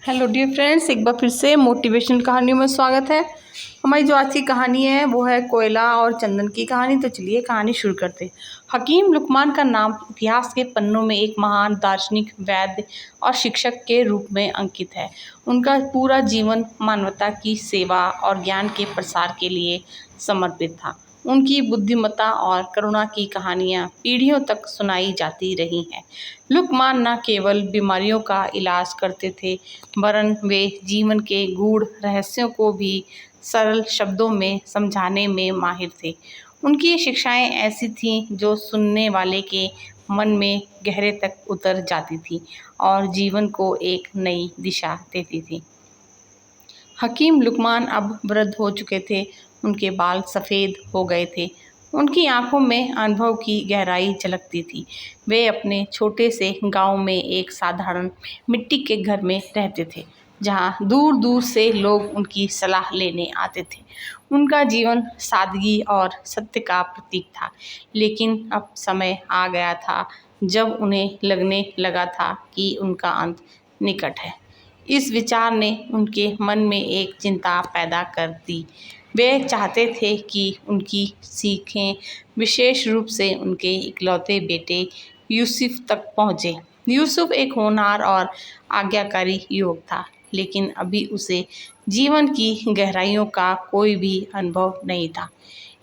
Hello dear friends, एक बार फिर से मोटिवेशनल कहानियों में स्वागत है। हमारी जो आज की कहानी है वो है कोयला और चंदन की कहानी। तो चलिए कहानी शुरू करते हैं। हकीम लुकमान का नाम इतिहास के पन्नों में एक महान दार्शनिक, वैद्य और शिक्षक के रूप में अंकित है। उनका पूरा जीवन मानवता की सेवा और ज्ञान के प्रसार के लिए समर्पित था। उनकी बुद्धिमत्ता और करुणा की कहानियाँ पीढ़ियों तक सुनाई जाती रही हैं। लुकमान न केवल बीमारियों का इलाज करते थे, वरन वे जीवन के गूढ़ रहस्यों को भी सरल शब्दों में समझाने में माहिर थे। उनकी शिक्षाएं ऐसी थीं जो सुनने वाले के मन में गहरे तक उतर जाती थीं और जीवन को एक नई दिशा देती थीं। हकीम लुकमान अब वृद्ध हो चुके थे। उनके बाल सफ़ेद हो गए थे। उनकी आंखों में अनुभव की गहराई झलकती थी। वे अपने छोटे से गांव में एक साधारण मिट्टी के घर में रहते थे, जहां दूर दूर से लोग उनकी सलाह लेने आते थे। उनका जीवन सादगी और सत्य का प्रतीक था। लेकिन अब समय आ गया था जब उन्हें लगने लगा था कि उनका अंत निकट है। इस विचार ने उनके मन में एक चिंता पैदा कर दी। वे चाहते थे कि उनकी सीखें विशेष रूप से उनके इकलौते बेटे यूसुफ तक पहुँचे। यूसुफ एक होनहार और आज्ञाकारी युवक था, लेकिन अभी उसे जीवन की गहराइयों का कोई भी अनुभव नहीं था।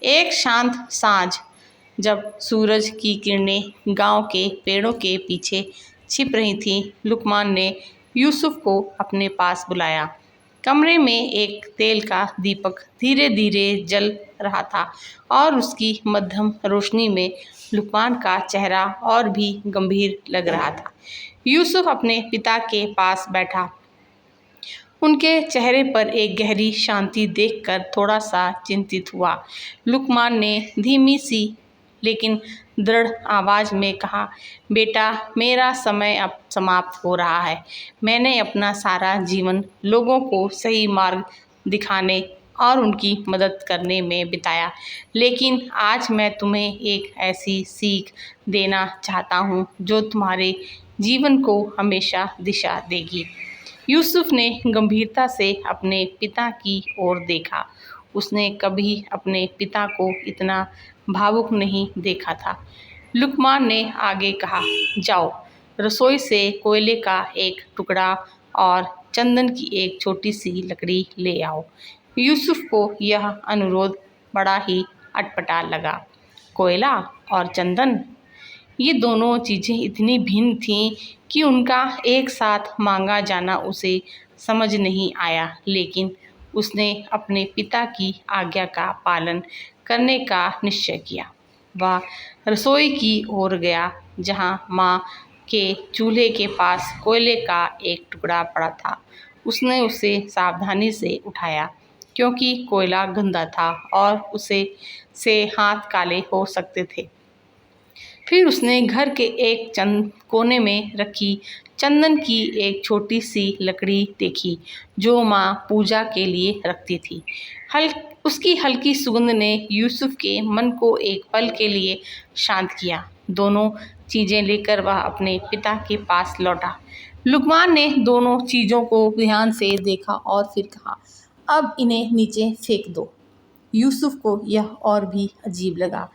एक शांत साँझ, जब सूरज की किरणें गांव के पेड़ों के पीछे छिप रही थीं, लुकमान ने यूसुफ को अपने पास बुलाया। कमरे में एक तेल का दीपक धीरे धीरे जल रहा था और उसकी मध्यम रोशनी में लुकमान का चेहरा और भी गंभीर लग रहा था। यूसुफ अपने पिता के पास बैठा। उनके चेहरे पर एक गहरी शांति देखकर थोड़ा सा चिंतित हुआ। लुकमान ने धीमी सी लेकिन दृढ़ आवाज में कहा, बेटा, मेरा समय अब समाप्त हो रहा है। मैंने अपना सारा जीवन लोगों को सही मार्ग दिखाने और उनकी मदद करने में बिताया, लेकिन आज मैं तुम्हें एक ऐसी सीख देना चाहता हूँ जो तुम्हारे जीवन को हमेशा दिशा देगी। यूसुफ ने गंभीरता से अपने पिता की ओर देखा। उसने कभी अपने पिता को इतना भावुक नहीं देखा था। लुकमान ने आगे कहा, जाओ, रसोई से कोयले का एक टुकड़ा और चंदन की एक छोटी सी लकड़ी ले आओ। यूसुफ को यह अनुरोध बड़ा ही अटपटा लगा। कोयला और चंदन, ये दोनों चीज़ें इतनी भिन्न थीं कि उनका एक साथ मांगा जाना उसे समझ नहीं आया, लेकिन उसने अपने पिता की आज्ञा का पालन करने का निश्चय किया। वह रसोई की ओर गया, जहां माँ के चूल्हे के पास कोयले का एक टुकड़ा पड़ा था। उसने उसे सावधानी से उठाया, क्योंकि कोयला गंदा था और उसे से हाथ काले हो सकते थे। फिर उसने घर के एक कोने में रखी चंदन की एक छोटी सी लकड़ी देखी, जो माँ पूजा के लिए रखती थी। उसकी हल्की सुगंध ने यूसुफ के मन को एक पल के लिए शांत किया। दोनों चीज़ें लेकर वह अपने पिता के पास लौटा। लुकमान ने दोनों चीज़ों को ध्यान से देखा और फिर कहा, अब इन्हें नीचे फेंक दो। यूसुफ को यह और भी अजीब लगा,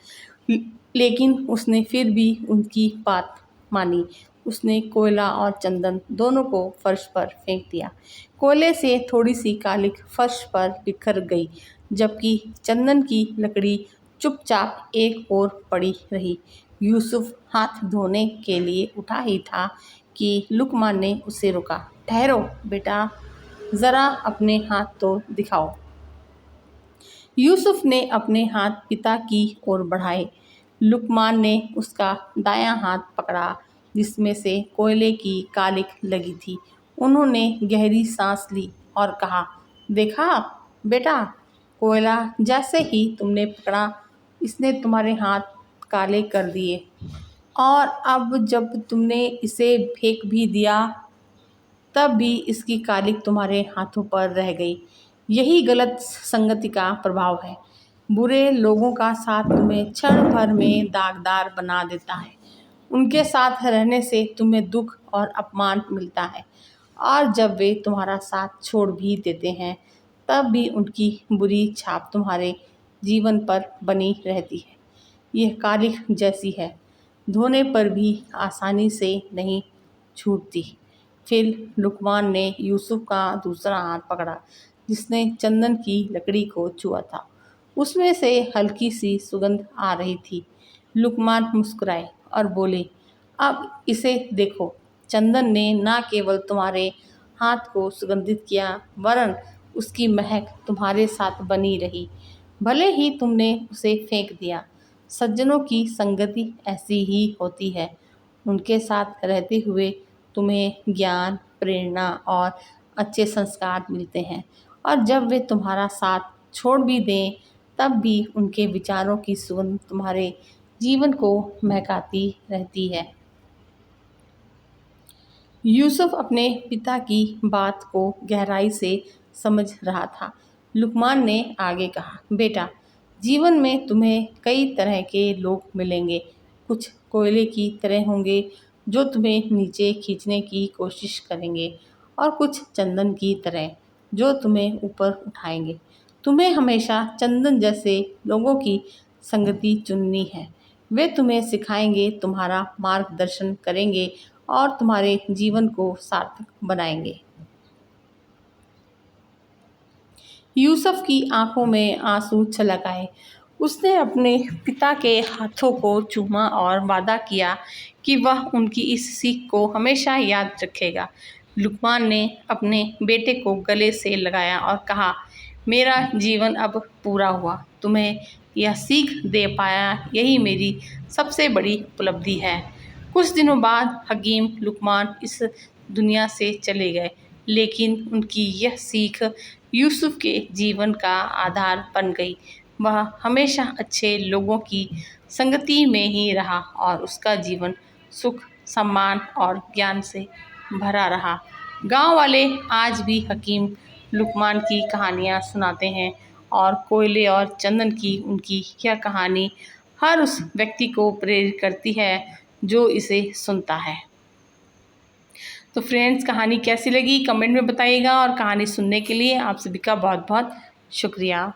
लेकिन उसने फिर भी उनकी बात मानी। उसने कोयला और चंदन दोनों को फर्श पर फेंक दिया। कोयले से थोड़ी सी कालिक फर्श पर बिखर गई, जबकि चंदन की लकड़ी चुपचाप एक ओर पड़ी रही। यूसुफ हाथ धोने के लिए उठा ही था कि लुकमान ने उसे रोका। ठहरो बेटा, ज़रा अपने हाथ तो दिखाओ। यूसुफ ने अपने हाथ पिता की ओर बढ़ाए। लुकमान ने उसका दायां हाथ पकड़ा, जिसमें से कोयले की कालिक लगी थी। उन्होंने गहरी सांस ली और कहा, देखा बेटा, कोयला जैसे ही तुमने पकड़ा, इसने तुम्हारे हाथ काले कर दिए, और अब जब तुमने इसे फेंक भी दिया, तब भी इसकी कालिक तुम्हारे हाथों पर रह गई। यही गलत संगति का प्रभाव है। बुरे लोगों का साथ तुम्हें क्षण भर में दागदार बना देता है। उनके साथ रहने से तुम्हें दुख और अपमान मिलता है, और जब वे तुम्हारा साथ छोड़ भी देते हैं तब भी उनकी बुरी छाप तुम्हारे जीवन पर बनी रहती है। यह कालिख जैसी है, धोने पर भी आसानी से नहीं छूटती। फिर लुकमान ने यूसुफ का दूसरा हाथ पकड़ा जिसने चंदन की लकड़ी को छुआ था। उसमें से हल्की सी सुगंध आ रही थी। लुकमान मुस्कुराए और बोले, अब इसे देखो। चंदन ने न केवल तुम्हारे हाथ को सुगंधित किया वरन उसकी महक तुम्हारे साथ बनी रही, भले ही तुमने उसे फेंक दिया। सज्जनों की संगति ऐसी ही होती है। उनके साथ रहते हुए तुम्हें ज्ञान, प्रेरणा और अच्छे संस्कार मिलते हैं, और जब वे तुम्हारा साथ छोड़ भी दें तब भी उनके विचारों की सुगंध तुम्हारे जीवन को महकाती रहती है। यूसुफ अपने पिता की बात को गहराई से समझ रहा था। लुकमान ने आगे कहा, बेटा, जीवन में तुम्हें कई तरह के लोग मिलेंगे। कुछ कोयले की तरह होंगे जो तुम्हें नीचे खींचने की कोशिश करेंगे, और कुछ चंदन की तरह जो तुम्हें ऊपर उठाएंगे। तुम्हें हमेशा चंदन जैसे लोगों की संगति चुननी है। वे तुम्हें सिखाएंगे, तुम्हारा मार्गदर्शन करेंगे और तुम्हारे जीवन को सार्थक बनाएंगे। यूसुफ की आंखों में आंसू छलक आए। उसने अपने पिता के हाथों को चूमा और वादा किया कि वह उनकी इस सीख को हमेशा याद रखेगा। लुकमान ने अपने बेटे को गले से लगाया और कहा, मेरा जीवन अब पूरा हुआ। तुम्हें यह सीख दे पाया, यही मेरी सबसे बड़ी उपलब्धि है। कुछ दिनों बाद हकीम लुकमान इस दुनिया से चले गए, लेकिन उनकी यह सीख यूसुफ के जीवन का आधार बन गई। वह हमेशा अच्छे लोगों की संगति में ही रहा और उसका जीवन सुख, सम्मान और ज्ञान से भरा रहा। गांव वाले आज भी हकीम लुकमान की कहानियाँ सुनाते हैं, और कोयले और चंदन की उनकी यह कहानी हर उस व्यक्ति को प्रेरित करती है जो इसे सुनता है। तो फ्रेंड्स, कहानी कैसी लगी कमेंट में बताइएगा, और कहानी सुनने के लिए आप सभी का बहुत बहुत शुक्रिया।